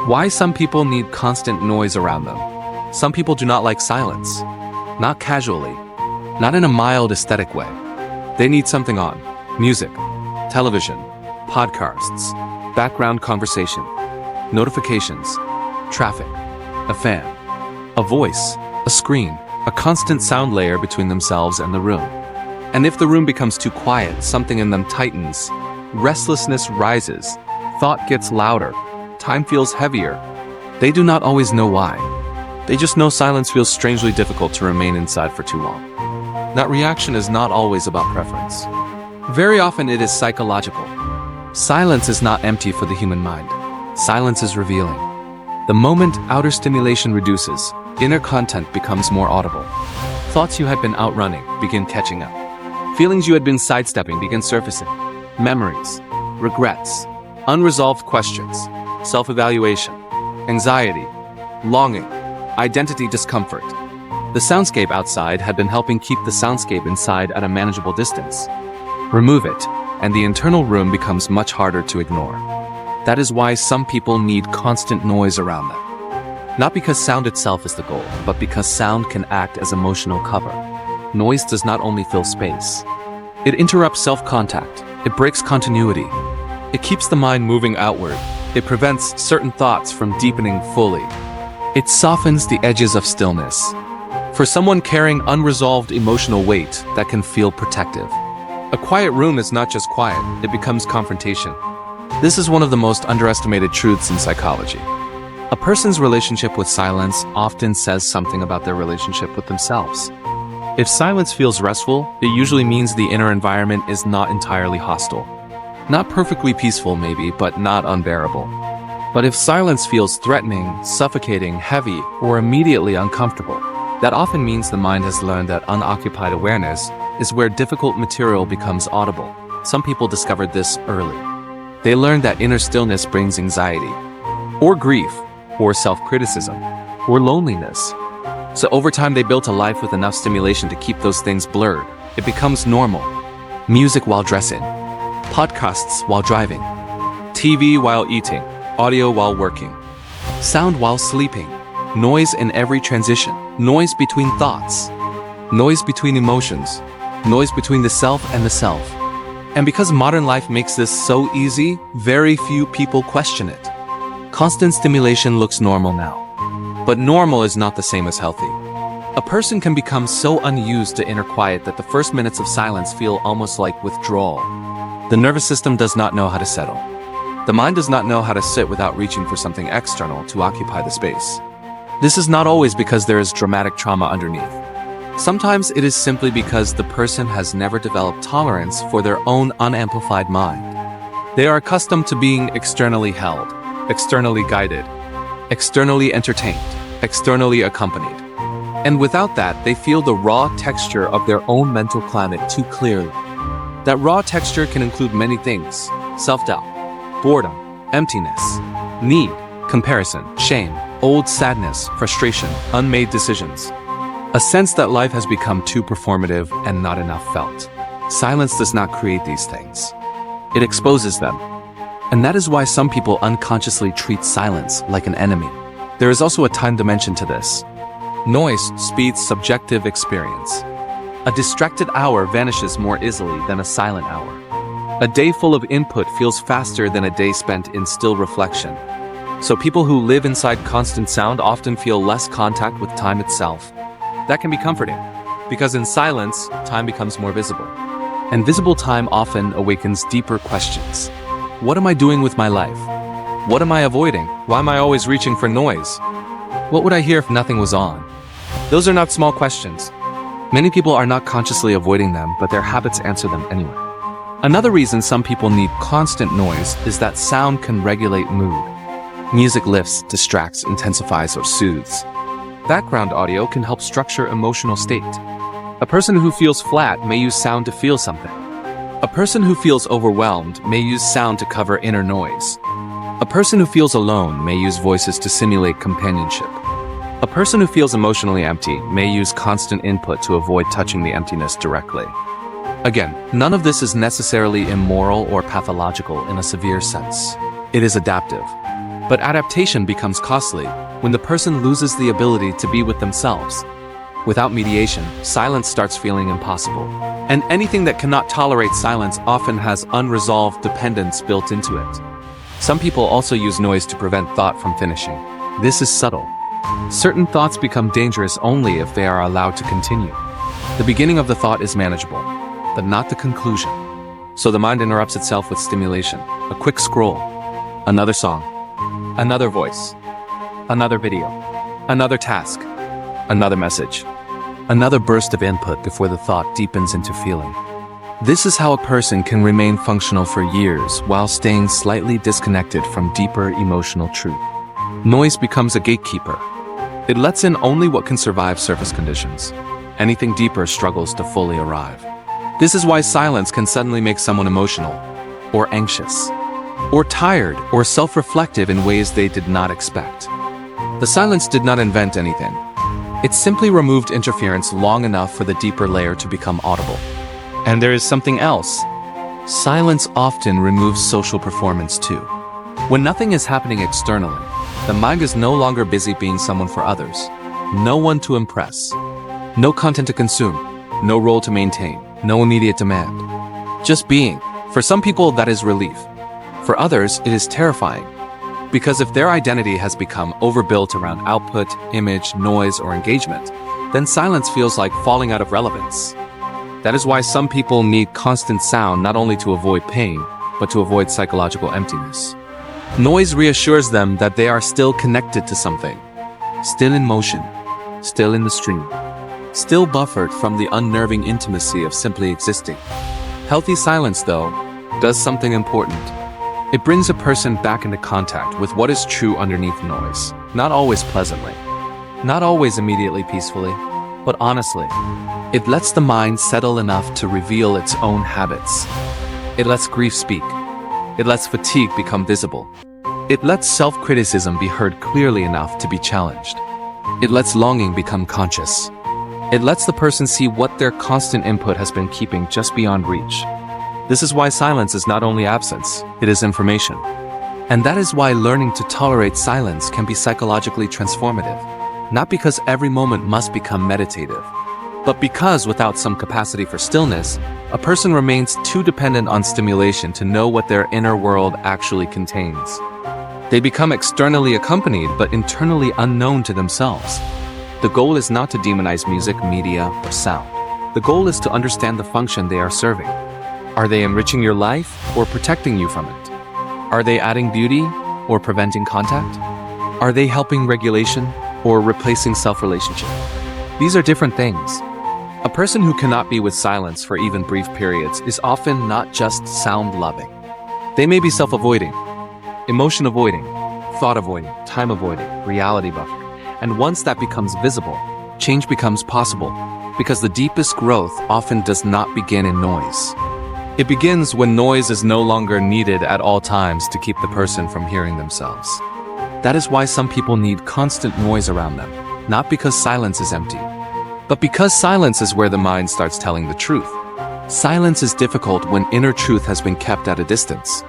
Why some people need constant noise around them. Some people do not like silence. Not casually. Not in a mild aesthetic way. They need something on. Music, television, podcasts, background conversation, notifications, traffic, a fan, a voice, a screen, a constant sound layer between themselves and the room. And if the room becomes too quiet, something in them tightens, restlessness rises, thought gets louder, time feels heavier. They do not always know why. They just know silence feels strangely difficult to remain inside for too long. That reaction is not always about preference. Very often it is psychological. Silence is not empty for the human mind. Silence is revealing. The moment outer stimulation reduces, inner content becomes more audible. Thoughts you had been outrunning begin catching up. Feelings you had been sidestepping begin surfacing. Memories, regrets, unresolved questions, self-evaluation, anxiety, longing, identity discomfort. The soundscape outside had been helping keep the soundscape inside at a manageable distance. Remove it, and the internal room becomes much harder to ignore. That is why some people need constant noise around them. Not because sound itself is the goal, but because sound can act as emotional cover. Noise does not only fill space. It interrupts self-contact. It breaks continuity. It keeps the mind moving outward. It prevents certain thoughts from deepening fully. It softens the edges of stillness. For someone carrying unresolved emotional weight that can feel protective. A quiet room is not just quiet, it becomes confrontation. This is one of the most underestimated truths in psychology. A person's relationship with silence often says something about their relationship with themselves. If silence feels restful, it usually means the inner environment is not entirely hostile. Not perfectly peaceful maybe, but not unbearable. But if silence feels threatening, suffocating, heavy, or immediately uncomfortable, that often means the mind has learned that unoccupied awareness is where difficult material becomes audible. Some people discovered this early. They learned that inner stillness brings anxiety, or grief, or self-criticism, or loneliness. So over time they built a life with enough stimulation to keep those things blurred. It becomes normal. Music while dressing, podcasts while driving, TV while eating, audio while working, sound while sleeping, noise in every transition, noise between thoughts, noise between emotions, noise between the self and the self. And because modern life makes this so easy, very few people question it. Constant stimulation looks normal now. But normal is not the same as healthy. A person can become so unused to inner quiet that the first minutes of silence feel almost like withdrawal. The nervous system does not know how to settle. The mind does not know how to sit without reaching for something external to occupy the space. This is not always because there is dramatic trauma underneath. Sometimes it is simply because the person has never developed tolerance for their own unamplified mind. They are accustomed to being externally held, externally guided, externally entertained, externally accompanied. And without that, they feel the raw texture of their own mental climate too clearly. That raw texture can include many things: self-doubt, boredom, emptiness, need, comparison, shame, old sadness, frustration, unmade decisions. A sense that life has become too performative and not enough felt. Silence does not create these things. It exposes them. And that is why some people unconsciously treat silence like an enemy. There is also a time dimension to this. Noise speeds subjective experience. A distracted hour vanishes more easily than a silent hour. A day full of input feels faster than a day spent in still reflection. So people who live inside constant sound often feel less contact with time itself. That can be comforting, because in silence, time becomes more visible. And visible time often awakens deeper questions. What am I doing with my life? What am I avoiding? Why am I always reaching for noise? What would I hear if nothing was on? Those are not small questions. Many people are not consciously avoiding them, but their habits answer them anyway. Another reason some people need constant noise is that sound can regulate mood. Music lifts, distracts, intensifies, or soothes. Background audio can help structure emotional state. A person who feels flat may use sound to feel something. A person who feels overwhelmed may use sound to cover inner noise. A person who feels alone may use voices to simulate companionship. A person who feels emotionally empty may use constant input to avoid touching the emptiness directly. Again, none of this is necessarily immoral or pathological in a severe sense. It is adaptive. But adaptation becomes costly when the person loses the ability to be with themselves. Without mediation, silence starts feeling impossible. And anything that cannot tolerate silence often has unresolved dependence built into it. Some people also use noise to prevent thought from finishing. This is subtle. Certain thoughts become dangerous only if they are allowed to continue. The beginning of the thought is manageable, but not the conclusion. So the mind interrupts itself with stimulation, a quick scroll, another song, another voice, another video, another task, another message, another burst of input before the thought deepens into feeling. This is how a person can remain functional for years while staying slightly disconnected from deeper emotional truth. Noise becomes a gatekeeper. It lets in only what can survive surface conditions. Anything deeper struggles to fully arrive. This is why silence can suddenly make someone emotional, or anxious, or tired, or self-reflective in ways they did not expect. The silence did not invent anything. It simply removed interference long enough for the deeper layer to become audible. And there is something else. Silence often removes social performance too. When nothing is happening externally, the mind is no longer busy being someone for others. No one to impress. No content to consume. No role to maintain. No immediate demand. Just being. For some people, that is relief. For others, it is terrifying. Because if their identity has become overbuilt around output, image, noise, or engagement, then silence feels like falling out of relevance. That is why some people need constant sound not only to avoid pain, but to avoid psychological emptiness. Noise reassures them that they are still connected to something, still in motion, still in the stream, still buffered from the unnerving intimacy of simply existing. Healthy silence, though, does something important. It brings a person back into contact with what is true underneath noise, not always pleasantly, not always immediately peacefully, but honestly. It lets the mind settle enough to reveal its own habits. It lets grief speak. It lets fatigue become visible. It lets self-criticism be heard clearly enough to be challenged. It lets longing become conscious. It lets the person see what their constant input has been keeping just beyond reach. This is why silence is not only absence, it is information. And that is why learning to tolerate silence can be psychologically transformative. Not because every moment must become meditative, but because without some capacity for stillness, a person remains too dependent on stimulation to know what their inner world actually contains. They become externally accompanied but internally unknown to themselves. The goal is not to demonize music, media, or sound. The goal is to understand the function they are serving. Are they enriching your life or protecting you from it? Are they adding beauty or preventing contact? Are they helping regulation or replacing self-relationship? These are different things. A person who cannot be with silence for even brief periods is often not just sound-loving. They may be self-avoiding, emotion-avoiding, thought-avoiding, time-avoiding, reality buffering. And once that becomes visible, change becomes possible, because the deepest growth often does not begin in noise. It begins when noise is no longer needed at all times to keep the person from hearing themselves. That is why some people need constant noise around them, not because silence is empty, but because silence is where the mind starts telling the truth. Silence is difficult when inner truth has been kept at a distance.